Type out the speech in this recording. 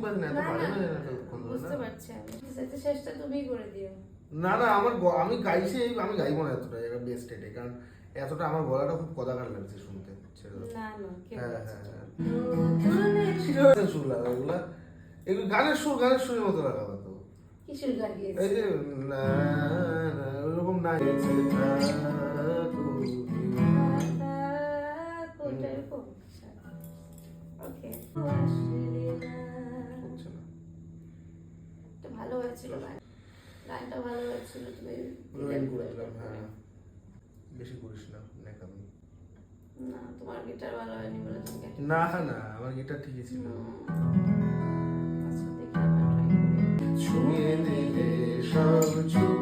পারি না, এত ভালো না জানা তো কোন বুঝতে পারছি আমি। সেটা শেষটা তুমিই করে দিও। না না, আমি গাইছি, আমি গাইবো না এতটা জায়গা বেস্ট এটে, কারণ এতটা আমার গলাটা খুব কদাকার লাগছে শুনতে। ছেড়ে দাও। না না কে হ্যাঁ বলছে? সুর লাগা ওগুলা, এগুলো গানের সুরের মতো লাগাবো তো। কিশোর গান গিয়েছে। এই যে না না ওরকম না গেছে কোনটা এরকম? ওকে। হচ্ছে না। তো ভালো হয়েছিল গানটা ভালো হয়েছিল, তুমি রোয়েন করে দিলাম। হ্যাঁ, বেশি করিস না নেকামি। না তোমার গিটার ভালো হয়নি বলে তুমি গাইতে না না, আমার গিটার ঠিকই ছিল। আচ্ছা দেখি আবার ট্রাই করি। ছুঁয়ে দিলে সব চুপ